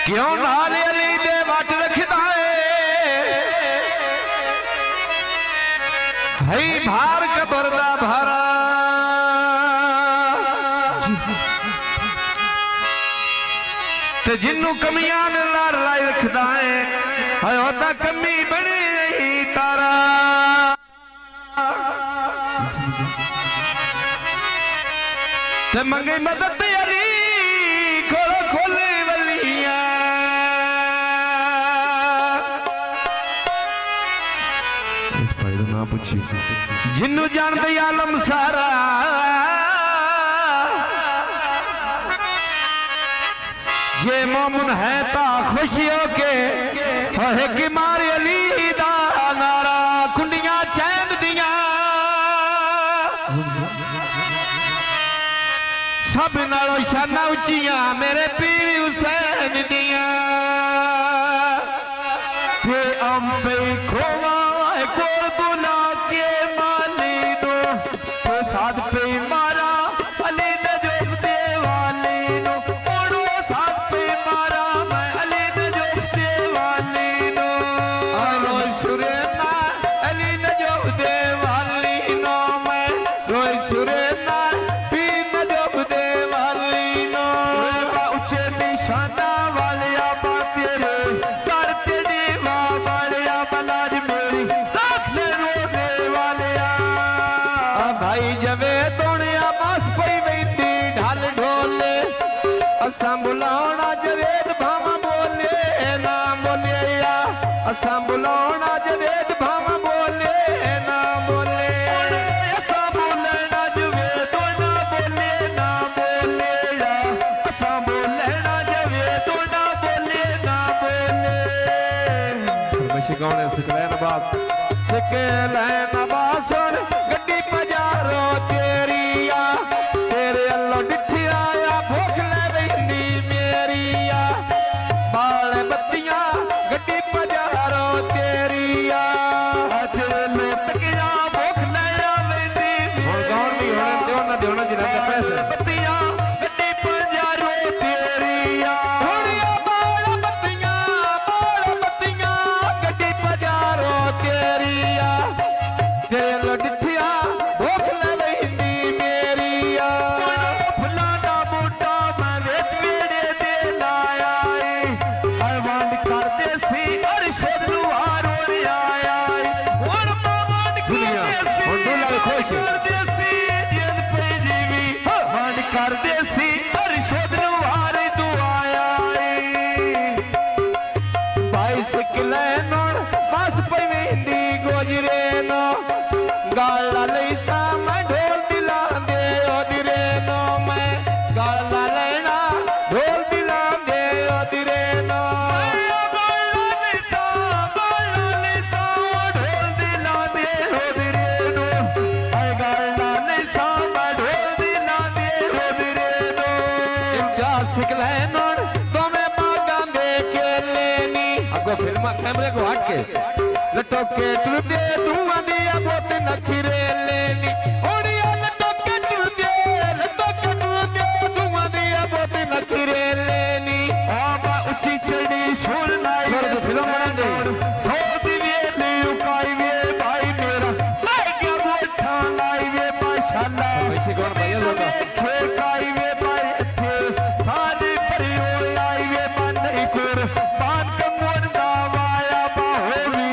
क्यों नाल अली दे वट रखदा है भार कबर दा भारा ते जिन्नू कमियां ने लार लाई रखदा है ओदा कमी बनी नहीं तारा ते मंगे मदद अली खोलो खोले वलिया इस भाई दा नाम पूछी जिन्नू जानदे आलम सारा ये मोमन है ता खुशियों के है कि मारे अली दा नारा कुंडियां चैन दिया सब नालों शाना उचिया मेरे पीर हुसैन दिया ते अंबे खोवा कोल बुला के माली दो तो साध पे मारा अली नजफ दे वाली नो ओड़ो साध पे मारा मैं अली नजफ दे वाली नो रोय सुरेना अली नजफ दे वाली नो मैं रोय सुरेना पी नजफ दे वाली नो उच्चे निशाना वाले आबा तेरे कर तेरी मां वाले बलाज मेरी रख ले रोने वाले भाई जवे दुनिया बस पई वेंदी ढल ढोले असां बुलाउणा जवेद भामा बोले ना बोले या असां बुलाउणा जवेद भामा बोले ना बोले असां बोलना जवेद ना बोले ना बोले या असां बोलना जवेद ना बोले ना बोले फरमाइश कौन है सिकलैन बात सिकलैन बात सुन गड्डी पजारो तेरिया तेरे अल्लाह डिठी आया भूख ले रही मेरिया बाल बत्तियां गड्डी पजारो तेरिया तेरे लोग तकिया भूख ले आवेंदी हुन कौन भी होने देना जिन्हां दे पैसे बत्तियां गड्डी पजारो तेरिया हुनिया बाल बत्तियां गड्डी पजारो तेरिया तेरे अल्लाह डिठिया भूख ले रही मेरिया फलाना बूटा मैं विच वेड़े दे लाया वंड करदे सी अरशद लुहार हो आया हुण वंड करदे सी जिन पे जीवी वंड करदे सी अरशद लुहार दुआया भाई सिकलैन बस पई वेंदी गोजरे नो गाला लईसा मैं ढोल दिला दे ओदिरे नो मैं गाला लेना ढोल दिला दे ओदिरे नो गाला लईसा ढोल दिला दे ओदिरे नो गाला लईसा मैं ढोल दिला दे ओदिरे नो इम्तियाज सिकलैन दोवें बागां दे के लेनी अगो फिल्म कैमरे को हट के लटो के टुरदे धुआं दिया बोत नखरे लेनी ओड़िया लटो के टुरदे धुआं दिया बोत नखरे लेनी आबा उच्ची चढ़ी छोड़ नाई फिल्म बनांदे सौ दिवे ली उकाई वे भाई मेरा लाई गया बोठा लाई वे माशाअल्लाह वैसे कौन भैया लोगा खेकाई वे भाई थे सारी परियो लाई वे मन नहीं कर बात कमोन दावाया बाहोवी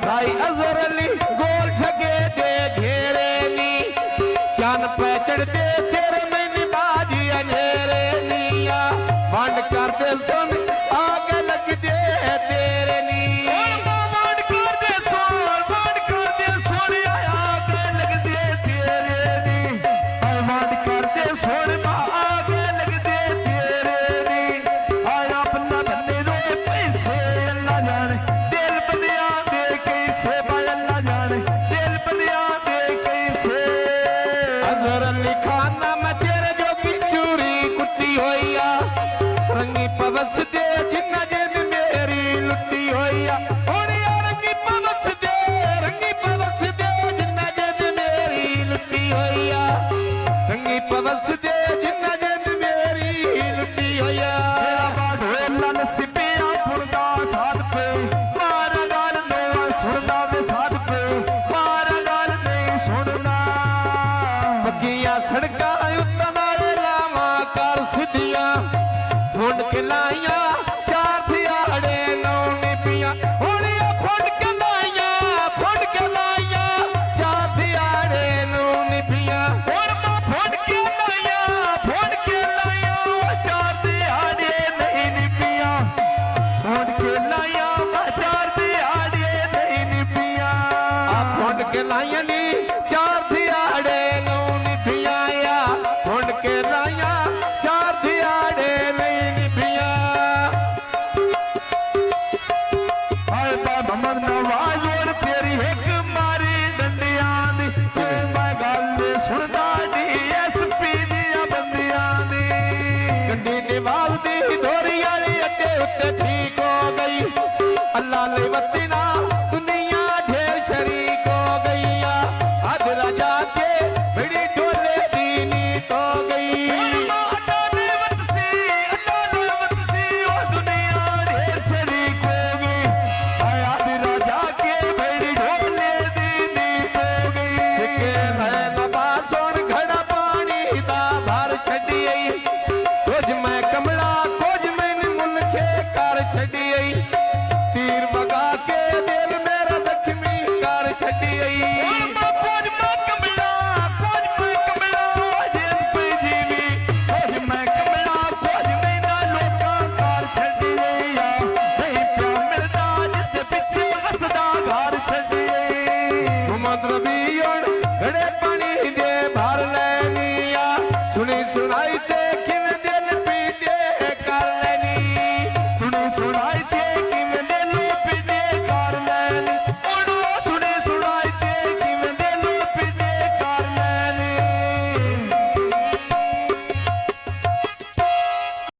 भाई अजर ਪੱਕੀਆਂ ਸੜਕਾਂ ਉੱਤੇ ਨਾਲੇ ਲਾਵਾਂ ਕਰ ਸਿੱਧੀਆਂ ਫੁੰਡ ਕੇ ਲਾਈਆਂ ਚਾਰ ਦਿਹਾੜੇ ਲਾਉਣੀ ਪੀਆਂ ਹੁਣ ਇਹ ਫੁੰਡ ਕੇ ਲਾਈਆਂ ਚਾਰ ਦਿਹਾੜੇ ਲਾਉਣੀ ਪੀਆਂ ਹੁਣ ਮੈਂ ਫੁੰਡ ਕੇ ਲਾਈਆਂ ਚਾਰ ਦਿਹਾੜੇ ਨਹੀਂ ਨੀ ਪੀਆਂ ਫੁੰਡ ਕੇ ਲਾਈਆਂ ਚਾਰ ਦਿਹਾੜੇ ਨਹੀਂ ਨੀ ਪੀਆਂ ਆ ਫੁੰਡ ਕੇ ਲਾਈਆਂ ਨੀ ਚਾਰ ਦਿਹਾੜੇ ਲਾਉਣੀ ਪੀਆਂ ਆ ਫੁੰਡ ਕੇ ਲਾਈਆਂ ਚਾਰ ਦਿਹਾੜੇ ਨਹੀਂ ਨੀ ਪੀਆਂ ਹਾਏ ਬਾ ਮੁਹੰਮਦ ਨਵਾਜ਼ ਔਰ ਤੇਰੀ ਇੱਕ ਮਾਰੀ ਡੰਡਿਆਂ ਦੀ ਮੈਂ ਗੱਲ ਸੁਣਦਾ DSP ਦੀਆਂ ਬੰਦਿਆਂ ਦੀ ਗੱਡੀ ਨਿਵਾਜ਼ ਦੀ ਧੋਰੀ ਵਾਲੀ ਅੱਡੇ ਉੱਤੇ ਠੀਕ ਹੋ ਗਈ ਅੱਲਾ ਲਈ ਵਤੀ ਨਾ ਦੁਨੀਆ ਢੇਰ ਸ਼ਰੀਕ ਹੋ ਗਈ ਆ ਅੱਜ ਰਾਜਾ ਕੇ ਬੜੀ ਢੋਲੇ ਦੀ ਨੀਤ ਹੋ ਗਈ ਅੱਲਾ ਲਈ ਵਤ ਸੀ ਉਹ ਦੁਨੀਆ ਢੇਰ ਸ਼ਰੀਕ ਹੋ ਗਈ ਅੱਜ ਰਾਜਾ ਕੇ ਬੜੀ ਢੋਲੇ ਦੀ ਨੀਤ ਹੋ ਗਈ ਸਿੱਕੇ ਮੈਂ ਨਵਾ ਸੋਣ ਘੜਾ ਪਾਣੀ ਦਾ ਭਰ ਛੱਡੀ ਕੁਝ ਮੈਂ ਕਮਲਾ ਕੁਝ ਮੈਨੂੰ ਮੁਲਕੇ ਕਰ ਛੱਡੀ ਤੀਰ ਵਗਾ ਕੇ ਦਿਲ ਮੇਰਾ ਜ਼ਖਮੀ ਕਰ ਛੱਡੀ ਕੁਝ ਮੈਂ ਕਮਲਾ ਜਿੰਨ ਪਈ ਜੀਵੀ ਕੁਝ ਮੈਂ ਕਮਲਾ ਕੁਝ ਮੈਨਾਂ ਲੋਕਾਂ ਕਰ ਛੱਡੀ ਨਹੀਂ ਪਿਆ ਮਿਲਦਾ ਜਿੱਥੇ ਪਿੱਛੇ ਵਸਦਾ ਘਰ ਛੱਡੀ ਮੁਹੰਮਦ ਰਬੀ ਹੁਣ ਘੜੇ